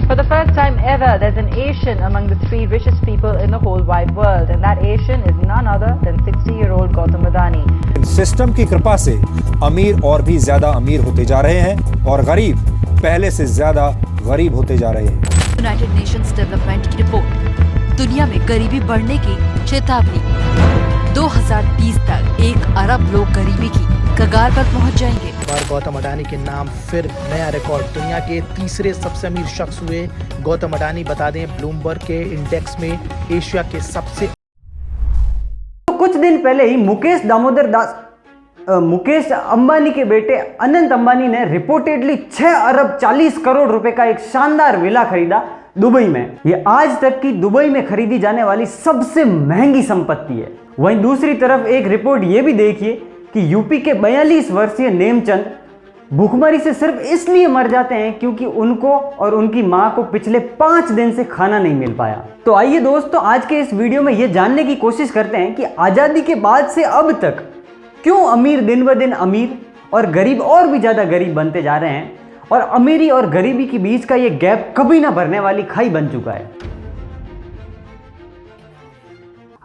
For the first time ever, there's an Asian among the 3 richest people in the whole wide world, and that Asian is none other than 60-year-old Gautam Adani. System की कृपा से अमीर और भी ज्यादा अमीर होते जा रहे हैं और गरीब पहले से ज्यादा गरीब होते जा रहे हैं। यूनाइटेड नेशंस डेवलपमेंट की रिपोर्ट, दुनिया में गरीबी बढ़ने की चेतावनी। 2030 तक 1 अरब लोग गरीबी की कगार पर पहुंच जाएंगे। बार गौतम अडानी के नाम फिर नया रिकॉर्ड, दुनिया के तीसरे सबसे अमीर शख्स हुए गौतम अडानी। बता दें, ब्लूमबर्ग के इंडेक्स में एशिया के सबसे। तो कुछ दिन पहले ही मुकेश अंबानी के बेटे अनंत अंबानी ने रिपोर्टेडली 6 अरब 40 करोड़ रुपए का एक शानदार विला खरीदा दुबई में। ये आज तक की दुबई में खरीदी जाने वाली सबसे महंगी संपत्ति है। वहीं दूसरी तरफ एक रिपोर्ट ये भी देखिए कि यूपी के 42 वर्षीय नेमचंद भूखमरी से सिर्फ इसलिए मर जाते हैं क्योंकि उनको और उनकी मां को पिछले 5 दिन से खाना नहीं मिल पाया। तो आइए दोस्तों, आज के इस वीडियो में ये जानने की कोशिश करते हैं कि आजादी के बाद से अब तक क्यों अमीर दिन ब दिन अमीर और गरीब और भी ज्यादा गरीब बनते जा रहे हैं और अमीरी और गरीबी के बीच का ये गैप कभी ना भरने वाली खाई बन चुका है।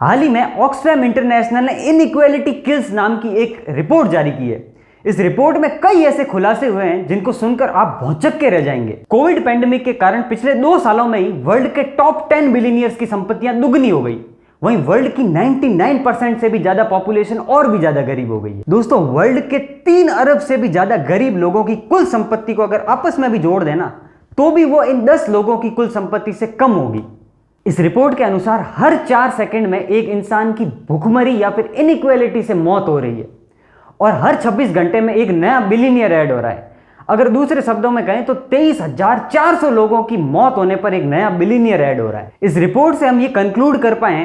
हाल ही में ऑक्सफैम इंटरनेशनल ने इनइक्वालिटी किल्स नाम की एक रिपोर्ट जारी की है। इस रिपोर्ट में कई ऐसे खुलासे हुए हैं जिनको सुनकर आप भौंचक के रह जाएंगे। कोविड पैंडेमिक के कारण पिछले 2 सालों में ही वर्ल्ड के टॉप 10 बिलियनियर्स की संपत्तियां दुगनी हो गई। वहीं वर्ल्ड की 99% से भी ज्यादा पॉपुलेशन और भी ज्यादा गरीब हो गई है। दोस्तों, वर्ल्ड के 3 अरब से भी ज्यादा गरीब लोगों की कुल संपत्ति को अगर आपस में भी जोड़ देना तो भी वो इन 10 लोगों की कुल संपत्ति से कम होगी। इस रिपोर्ट के अनुसार हर 4 सेकंड में एक इंसान की भूखमरी या फिर इनइक्वालिटी से मौत हो रही है और हर 26 घंटे में एक नया बिलियनियर ऐड हो रहा है। अगर दूसरे शब्दों में कहें तो 23,400 लोगों की मौत होने पर एक नया बिलियनियर ऐड हो रहा है। इस रिपोर्ट से हम ये कंक्लूड कर पाए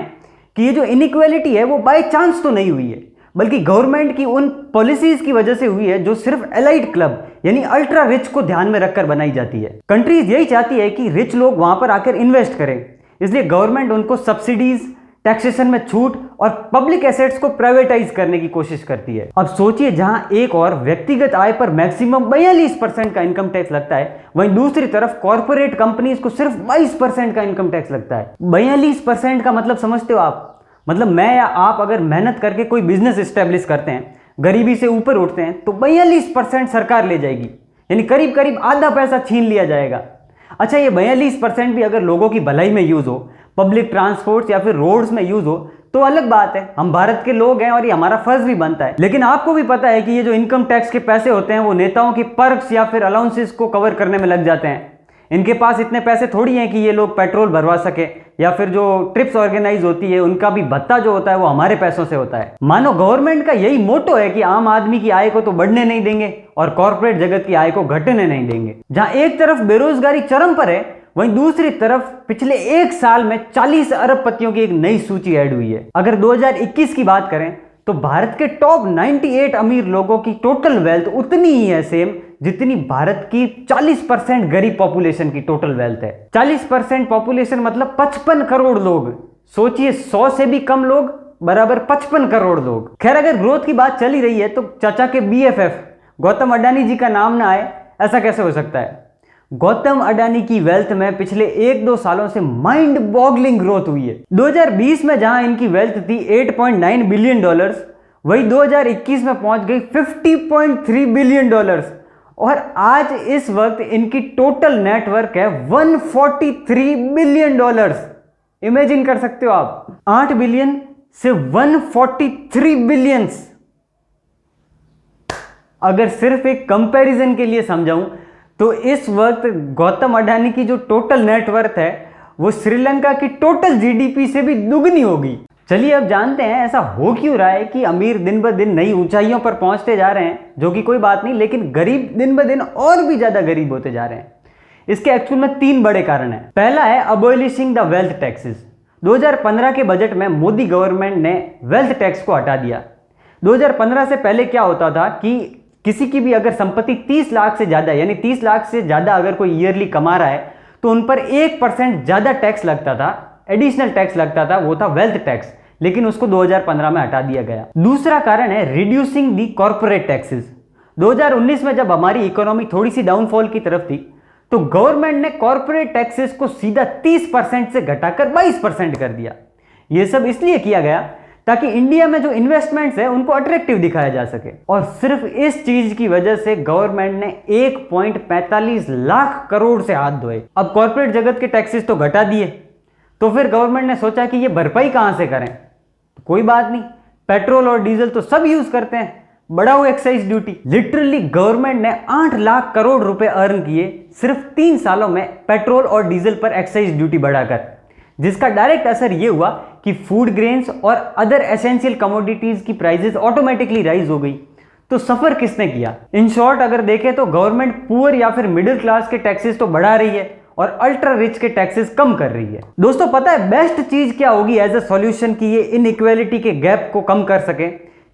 कि ये जो इनइक्वालिटी है वो बाय चांस तो नहीं हुई है, बल्कि गवर्नमेंट की उन पॉलिसीज की वजह से हुई है जो सिर्फ एलाइट क्लब यानी अल्ट्रा रिच को ध्यान में रखकर बनाई जाती है। कंट्रीज यही चाहती है कि रिच लोग वहां पर आकर इन्वेस्ट करें, इसलिए गवर्नमेंट उनको सब्सिडीज, टैक्सेशन में छूट और पब्लिक एसेट्स को प्राइवेटाइज करने की कोशिश करती है। अब सोचिए, जहां एक और व्यक्तिगत आय पर मैक्सिमम 42% का इनकम टैक्स लगता है, वहीं दूसरी तरफ कॉर्पोरेट कंपनीज को सिर्फ 22% का इनकम टैक्स लगता है। 42% का मतलब समझते हो आप? मतलब मैं या आप अगर मेहनत करके कोई बिजनेस एस्टेब्लिश करते हैं, गरीबी से ऊपर उठते हैं, तो 42% सरकार ले जाएगी, यानी करीब करीब आधा पैसा छीन लिया जाएगा। अच्छा, ये 42% भी अगर लोगों की भलाई में यूज हो, पब्लिक ट्रांसपोर्ट या फिर रोड्स में यूज हो, तो अलग बात है, हम भारत के लोग हैं और ये हमारा फर्ज भी बनता है। लेकिन आपको भी पता है कि ये जो इनकम टैक्स के पैसे होते हैं वो नेताओं की पर्क्स या फिर अलाउंसेस को कवर करने में लग जाते हैं। इनके पास इतने पैसे थोड़ी हैं कि ये लोग पेट्रोल भरवा सके, या फिर जो ट्रिप्स ऑर्गेनाइज होती है उनका भी भत्ता जो होता है वो हमारे पैसों से होता है। मानो गवर्नमेंट का यही मोटो है कि आम आदमी की आय को तो बढ़ने नहीं देंगे और कॉर्पोरेट जगत की आय को घटने नहीं देंगे। जहां एक तरफ बेरोजगारी चरम पर है, वहीं दूसरी तरफ पिछले 1 साल में 40 अरबपतियों की एक नई सूची ऐड हुई है। अगर 2021 की बात करें तो भारत के टॉप 98 अमीर लोगों की टोटल वेल्थ उतनी ही है सेम जितनी भारत की 40% गरीब पॉपुलेशन की टोटल वेल्थ है। 40% पॉपुलेशन मतलब 55 करोड़ लोग। सोचिए, 100 से भी कम लोग बराबर 55 करोड़ लोग। खैर, अगर ग्रोथ की बात चली रही है तो चाचा के BFF गौतम अडानी जी का नाम ना आए, ऐसा कैसे हो सकता है? गौतम अडानी की वेल्थ में पिछले 1-2 सालों से माइंड बॉगलिंग ग्रोथ हुई है। 2020 में जहां इनकी वेल्थ थी $8.9 बिलियन, वही 2021 में पहुंच गई $50.3 बिलियन और आज इस वक्त इनकी टोटल नेटवर्क है $143 बिलियन। इमेजिन कर सकते हो आप, 8 बिलियन से 143 बिलियंस। अगर सिर्फ एक कंपैरिजन के लिए समझाऊं तो इस वक्त गौतम अडानी की जो टोटल नेटवर्थ है वो श्रीलंका की टोटल GDP से भी दुगनी होगी। चलिए अब जानते हैं ऐसा हो क्यों रहा है कि अमीर दिन ब दिन नई ऊंचाइयों पर पहुंचते जा रहे हैं, जो कि कोई बात नहीं, लेकिन गरीब दिन ब दिन और भी ज्यादा गरीब होते जा रहे हैं। इसके एक्चुअल में 3 बड़े कारण हैं। पहला है अबॉलिशिंग द वेल्थ टैक्सेस। 2015 के बजट में मोदी गवर्नमेंट ने वेल्थ टैक्स को हटा दिया। 2015 से पहले क्या होता था कि किसी की भी अगर संपत्ति 30 लाख से ज्यादा, यानी 30 लाख से ज्यादा अगर कोई ईयरली कमा रहा है तो उन पर 1% ज्यादा टैक्स लगता था, एडिशनल टैक्स लगता था, वो था वेल्थ टैक्स। लेकिन उसको 2015 में हटा दिया गया। दूसरा कारण है रिड्यूसिंग दी कॉर्पोरेट टैक्सेस। 2019 में जब हमारी इकोनॉमी थोड़ी सी डाउनफॉल की तरफ थी तो गवर्नमेंट ने कॉर्पोरेट टैक्सेस को सीधा 30% से घटाकर 22% कर दिया। यह सब इसलिए किया गया ताकि इंडिया में जो इन्वेस्टमेंट्स है उनको अट्रैक्टिव दिखाया जा सके। और सिर्फ इस चीज की वजह से गवर्नमेंट ने 1.45 लाख करोड़ से हाथ धोए। अब कॉर्पोरेट जगत के टैक्सेस तो घटा दिए, तो फिर गवर्नमेंट ने सोचा कि ये भरपाई कहां से करें। तो कोई बात नहीं, पेट्रोल और डीजल तो सब यूज करते हैं, बढ़ाओ एक्साइज ड्यूटी। लिटरली गवर्नमेंट ने 8 लाख करोड़ रुपए अर्न किए सिर्फ 3 सालों में पेट्रोल और डीजल पर एक्साइज ड्यूटी बढ़ाकर, जिसका डायरेक्ट असर यह हुआ कि फूड ग्रेन्स और अदर एसेंशियल कमोडिटीज की प्राइसेस ऑटोमेटिकली राइज हो गई। तो सफर किसने किया? इन शॉर्ट अगर देखें तो गवर्नमेंट पुअर या फिर मिडिल क्लास के टैक्सेस तो बढ़ा रही है और अल्ट्रा रिच के टैक्सेस कम कर रही है। दोस्तों पता है बेस्ट चीज क्या होगी एज अ सॉल्यूशन कि ये इनइक्वालिटी के गैप को कम कर सके?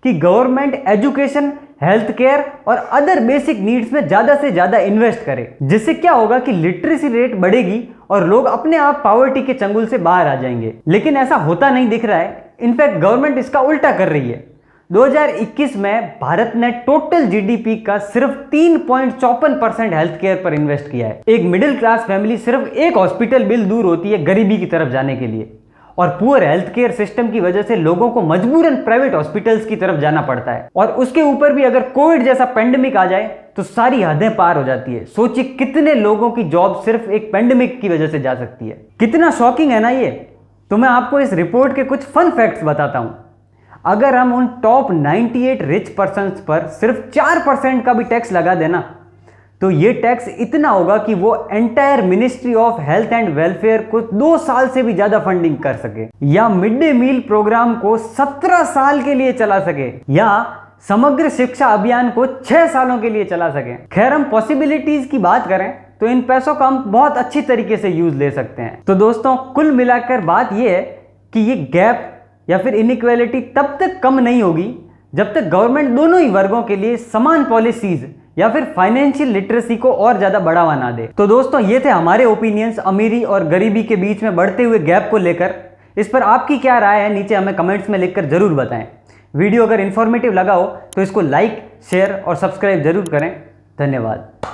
कि गवर्नमेंट एजुकेशन, हेल्थ केयर और अदर बेसिक नीड्स में ज्यादा से ज्यादा इन्वेस्ट करे, जिससे क्या होगा कि लिटरेसी रेट बढ़ेगी और लोग अपने आप पॉवर्टी के चंगुल से बाहर आ जाएंगे। लेकिन ऐसा होता नहीं दिख रहा है। इनफैक्ट गवर्नमेंट इसका उल्टा कर रही है। 2021 में भारत ने टोटल जीडीपी का सिर्फ 3.54% हेल्थ केयर पर इन्वेस्ट किया है। एक मिडिल क्लास फैमिली सिर्फ एक हॉस्पिटल बिल दूर होती है गरीबी की तरफ जाने के लिए, और पुअर हेल्थ केयर सिस्टम की वजह से लोगों को मजबूरन प्राइवेट हॉस्पिटल्स की तरफ जाना पड़ता है। और उसके ऊपर भी अगर कोविड जैसा पेंडेमिक आ जाए तो सारी हदें पार हो जाती है। सोचिए कितने लोगों की जॉब सिर्फ एक पेंडेमिक की वजह से जा सकती है। कितना शॉकिंग है ना ये। तो मैं आपको इस रिपोर्ट के कुछ फन फैक्ट्स बताता हूं। अगर हम उन टॉप 98 रिच पर्सन्स पर सिर्फ 4% का भी टैक्स लगा देना तो ये टैक्स इतना होगा कि वो entire ministry of health and welfare को 2 साल से भी ज्यादा फंडिंग कर सके, या मिड डे मील प्रोग्राम को 17 साल के लिए चला सके, या समग्र शिक्षा अभियान को 6 सालों के लिए चला सके। खैर हम पॉसिबिलिटीज की बात करें तो इन पैसों का हम बहुत अच्छी तरीके से यूज ले सकते हैं। तो दोस्तों कुल मिलाकर बात यह है कि ये गैप या फिर इनइक्वालिटी तब तक कम नहीं होगी जब तक गवर्नमेंट दोनों ही वर्गों के लिए समान पॉलिसीज या फिर फाइनेंशियल लिटरेसी को और ज्यादा बढ़ावा ना दे। तो दोस्तों ये थे हमारे ओपिनियंस अमीरी और गरीबी के बीच में बढ़ते हुए गैप को लेकर। इस पर आपकी क्या राय है नीचे हमें कमेंट्स में लिखकर जरूर बताएं। वीडियो अगर इन्फॉर्मेटिव लगा हो तो इसको लाइक, शेयर और सब्सक्राइब जरूर करें। धन्यवाद।